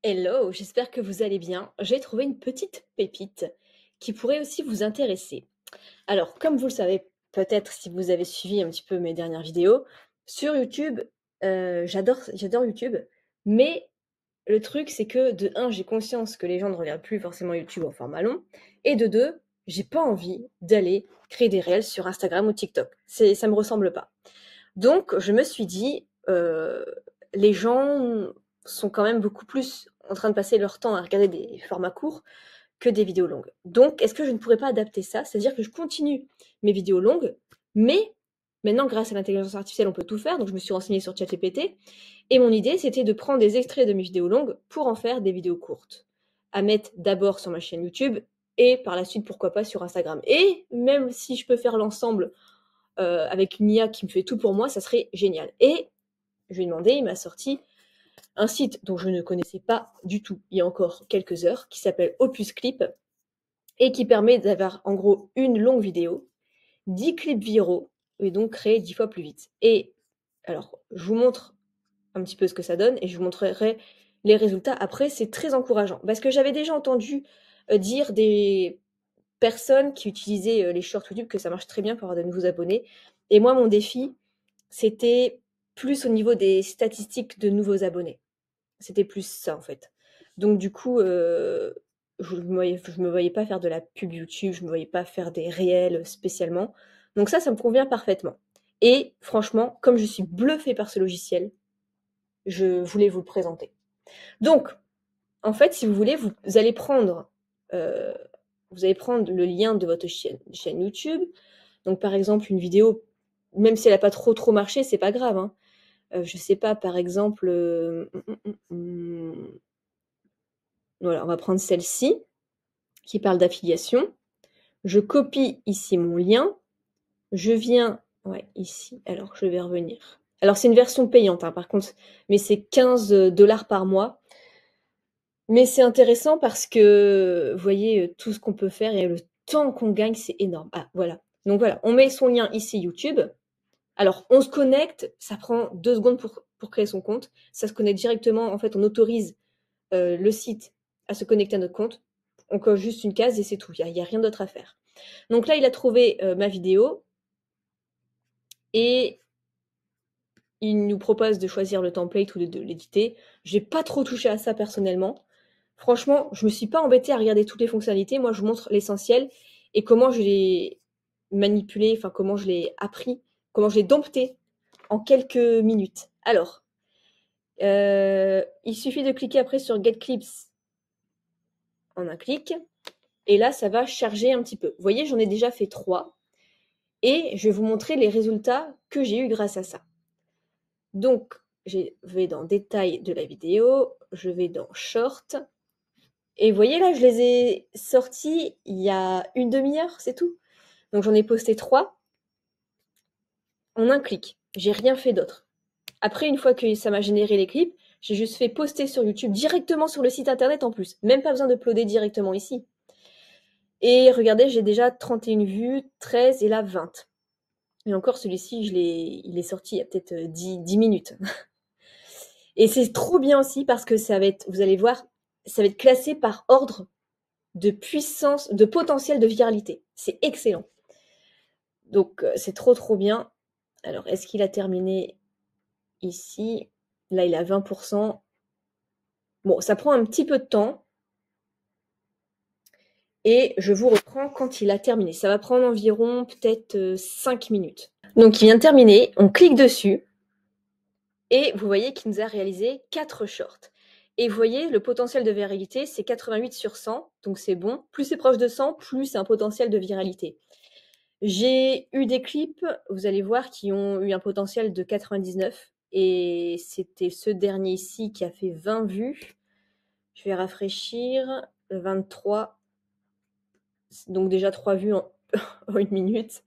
Hello, j'espère que vous allez bien. J'ai trouvé une petite pépite qui pourrait aussi vous intéresser. Alors, comme vous le savez, peut-être si vous avez suivi un petit peu mes dernières vidéos, sur YouTube, j'adore YouTube, mais le truc, c'est que de un, j'ai conscience que les gens ne regardent plus forcément YouTube en format long, et de deux, j'ai pas envie d'aller créer des réels sur Instagram ou TikTok. Ça me ressemble pas. Donc, je me suis dit, les gens sont quand même beaucoup plus en train de passer leur temps à regarder des formats courts que des vidéos longues. Donc, est-ce que je ne pourrais pas adapter ça? C'est-à-dire que je continue mes vidéos longues, mais maintenant, grâce à l'intelligence artificielle, on peut tout faire. Donc, je me suis renseignée sur ChatGPT. Et mon idée, c'était de prendre des extraits de mes vidéos longues pour en faire des vidéos courtes. À mettre d'abord sur ma chaîne YouTube et par la suite, pourquoi pas, sur Instagram. Et même si je peux faire l'ensemble avec une IA qui me fait tout pour moi, ça serait génial. Et je lui ai demandé, il m'a sorti un site dont je ne connaissais pas du tout il y a encore quelques heures, qui s'appelle Opus Clip, et qui permet d'avoir en gros une longue vidéo, 10 clips viraux, et donc créer 10 fois plus vite. Et alors, je vous montre un petit peu ce que ça donne, et je vous montrerai les résultats après. C'est très encourageant, parce que j'avais déjà entendu dire des personnes qui utilisaient les shorts YouTube que ça marche très bien pour avoir de nouveaux abonnés. Et moi, mon défi, c'était plus au niveau des statistiques de nouveaux abonnés. C'était plus ça, en fait. Donc du coup, je me voyais pas faire de la pub YouTube, je me voyais pas faire des réels spécialement. Donc ça me convient parfaitement. Et franchement, comme je suis bluffée par ce logiciel, je voulais vous le présenter. Donc, en fait, si vous voulez, vous allez prendre, le lien de votre chaîne YouTube. Donc par exemple, une vidéo, même si elle a pas trop marché, c'est pas grave, hein. Je sais pas, par exemple, voilà, on va prendre celle-ci, qui parle d'affiliation. Je copie ici mon lien. Je viens, ouais, ici. Alors, je vais revenir. Alors, c'est une version payante, hein, par contre, mais c'est 15 dollars par mois. Mais c'est intéressant parce que, vous voyez, tout ce qu'on peut faire et le temps qu'on gagne, c'est énorme. Ah, voilà. Donc voilà, on met son lien ici YouTube. Alors, on se connecte, ça prend 2 secondes pour créer son compte. Ça se connecte directement, en fait, on autorise le site à se connecter à notre compte. On coche juste une case et c'est tout. Il y a rien d'autre à faire. Donc là, il a trouvé ma vidéo et il nous propose de choisir le template ou de l'éditer. J'ai pas trop touché à ça personnellement. Franchement, je me suis pas embêtée à regarder toutes les fonctionnalités. Moi, je vous montre l'essentiel et comment je l'ai manipulé, enfin comment je l'ai appris, comment je l'ai dompté en quelques minutes. Alors, il suffit de cliquer après sur Get Clips en un clic. Et là, ça va charger un petit peu. Vous voyez, j'en ai déjà fait 3. Et je vais vous montrer les résultats que j'ai eu grâce à ça. Donc, je vais dans détail de la vidéo, je vais dans short. Et vous voyez là, je les ai sortis il y a une demi-heure, c'est tout. Donc j'en ai posté 3 en un clic. J'ai rien fait d'autre. Après, une fois que ça m'a généré les clips, j'ai juste fait poster sur YouTube directement sur le site internet en plus. Même pas besoin d'uploader directement ici. Et regardez, j'ai déjà 31 vues, 13 et là 20. Et encore celui-ci, il est sorti il y a peut-être 10 minutes. Et c'est trop bien aussi parce que ça va être, vous allez voir, ça va être classé par ordre de puissance, de potentiel de viralité. C'est excellent. Donc c'est trop bien. Alors, est-ce qu'il a terminé ici? Là, il a 20%. Bon, ça prend un petit peu de temps. Et je vous reprends quand il a terminé. Ça va prendre environ peut-être 5 minutes. Donc, il vient de terminer. On clique dessus. Et vous voyez qu'il nous a réalisé 4 shorts. Et vous voyez, le potentiel de viralité, c'est 88 sur 100, donc c'est bon. Plus c'est proche de 100, plus c'est un potentiel de viralité. J'ai eu des clips, vous allez voir, qui ont eu un potentiel de 99. Et c'était ce dernier ici qui a fait 20 vues. Je vais rafraîchir, 23. Donc déjà 3 vues en, en une minute.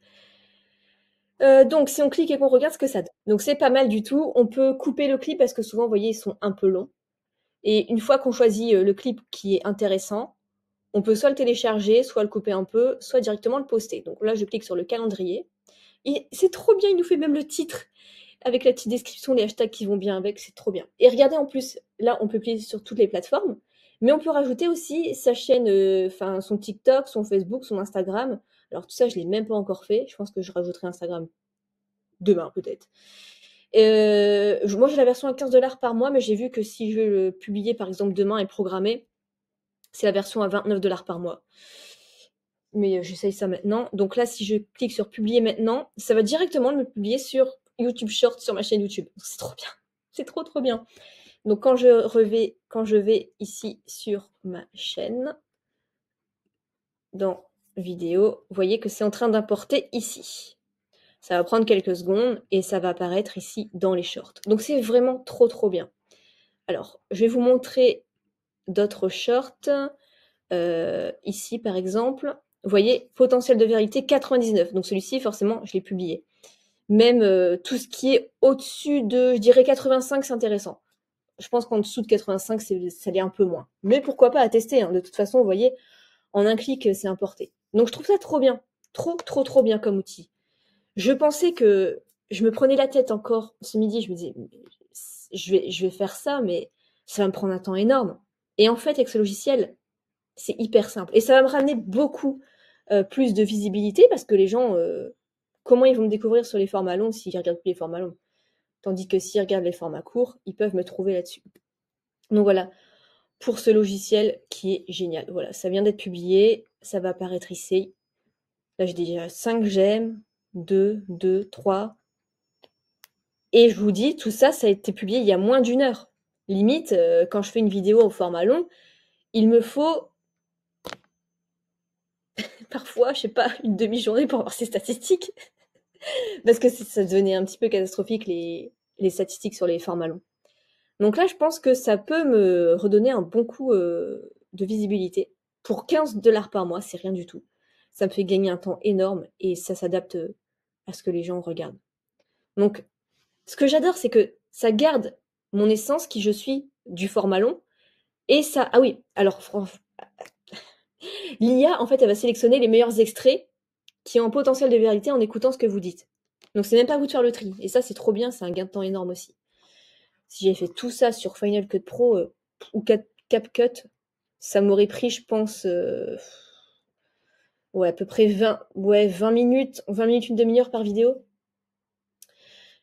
Donc si on clique et qu'on regarde ce que ça donne. Donc c'est pas mal du tout. On peut couper le clip parce que souvent, vous voyez, ils sont un peu longs. Et une fois qu'on choisit le clip qui est intéressant, on peut soit le télécharger, soit le couper un peu, soit directement le poster. Donc là, je clique sur le calendrier. Et c'est trop bien, il nous fait même le titre. avec la petite description, les hashtags qui vont bien avec, c'est trop bien. Et regardez en plus, là on peut publier sur toutes les plateformes, mais on peut rajouter aussi sa chaîne, enfin son TikTok, son Facebook, son Instagram. Alors tout ça, je l'ai même pas encore fait. Je pense que je rajouterai Instagram demain peut-être. Moi j'ai la version à 15 $ par mois, mais j'ai vu que si je le publiais par exemple demain et programmer, c'est la version à 29 $ par mois. Mais j'essaye ça maintenant. Donc là, si je clique sur publier maintenant, ça va directement me publier sur YouTube Short sur ma chaîne YouTube. C'est trop bien. C'est trop trop bien. Donc quand je vais ici sur ma chaîne, dans vidéo, vous voyez que c'est en train d'importer ici. Ça va prendre quelques secondes et ça va apparaître ici dans les shorts. Donc c'est vraiment trop trop bien. Alors, je vais vous montrer d'autres shorts. Ici par exemple, vous voyez, potentiel de vérité 99. Donc celui-ci, forcément, je l'ai publié. Même tout ce qui est au-dessus de, je dirais 85, c'est intéressant. Je pense qu'en dessous de 85, ça l'est un peu moins. Mais pourquoi pas à tester, hein. De toute façon, vous voyez, en un clic, c'est importé. Donc je trouve ça trop bien. Trop, trop, trop bien comme outil. Je pensais que je me prenais la tête encore ce midi. Je me disais, je vais faire ça, mais ça va me prendre un temps énorme. Et en fait, avec ce logiciel, c'est hyper simple. Et ça va me ramener beaucoup plus de visibilité parce que les gens, comment ils vont me découvrir sur les formats longs s'ils regardent plus les formats longs? Tandis que s'ils regardent les formats courts, ils peuvent me trouver là-dessus. Donc voilà, pour ce logiciel qui est génial. Voilà, ça vient d'être publié, ça va apparaître ici. Là, j'ai déjà 5 j'aime, 2, 2, 3. Et je vous dis, tout ça, ça a été publié il y a moins d'1 heure. Limite, quand je fais une vidéo au format long, il me faut parfois, je sais pas, une demi-journée pour avoir ces statistiques. Parce que ça devenait un petit peu catastrophique les statistiques sur les formats longs. Donc là, je pense que ça peut me redonner un bon coup de visibilité. Pour 15 $ par mois, c'est rien du tout. Ça me fait gagner un temps énorme et ça s'adapte à ce que les gens regardent. Donc, ce que j'adore, c'est que ça garde mon essence, qui je suis, du format long. Et ça... Ah oui, alors, l'IA, en fait, elle va sélectionner les meilleurs extraits qui ont un potentiel de vérité en écoutant ce que vous dites. Donc, c'est même pas à vous de faire le tri. Et ça, c'est trop bien, c'est un gain de temps énorme aussi. Si j'avais fait tout ça sur Final Cut Pro ou CapCut, ça m'aurait pris, je pense, ouais, à peu près 20 minutes, 20 minutes, une demi-heure par vidéo.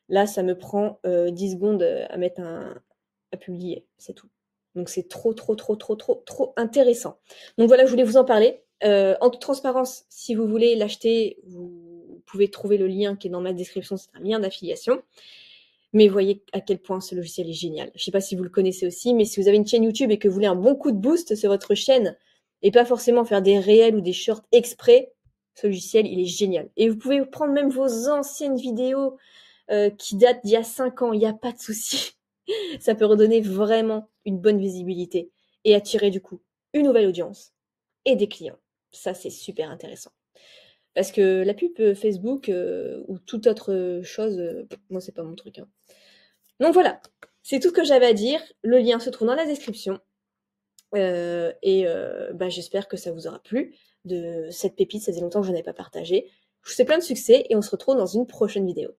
Là, ça me prend 10 secondes à mettre à publier, c'est tout. Donc c'est trop, trop, trop, trop, trop, trop intéressant. Donc voilà, je voulais vous en parler. En toute transparence, si vous voulez l'acheter, vous pouvez trouver le lien qui est dans ma description, c'est un lien d'affiliation. Mais voyez à quel point ce logiciel est génial. Je ne sais pas si vous le connaissez aussi, mais si vous avez une chaîne YouTube et que vous voulez un bon coup de boost sur votre chaîne, et pas forcément faire des réels ou des shorts exprès, ce logiciel, il est génial. Et vous pouvez prendre même vos anciennes vidéos qui datent d'il y a 5 ans, il n'y a pas de souci. Ça peut redonner vraiment une bonne visibilité et attirer du coup une nouvelle audience et des clients. Ça, c'est super intéressant. Parce que la pub Facebook ou toute autre chose, moi, c'est pas mon truc, hein. Donc voilà, c'est tout ce que j'avais à dire. Le lien se trouve dans la description. J'espère que ça vous aura plu de cette pépite. Ça faisait longtemps que je n'en avais pas partagé. Je vous souhaite plein de succès et on se retrouve dans une prochaine vidéo.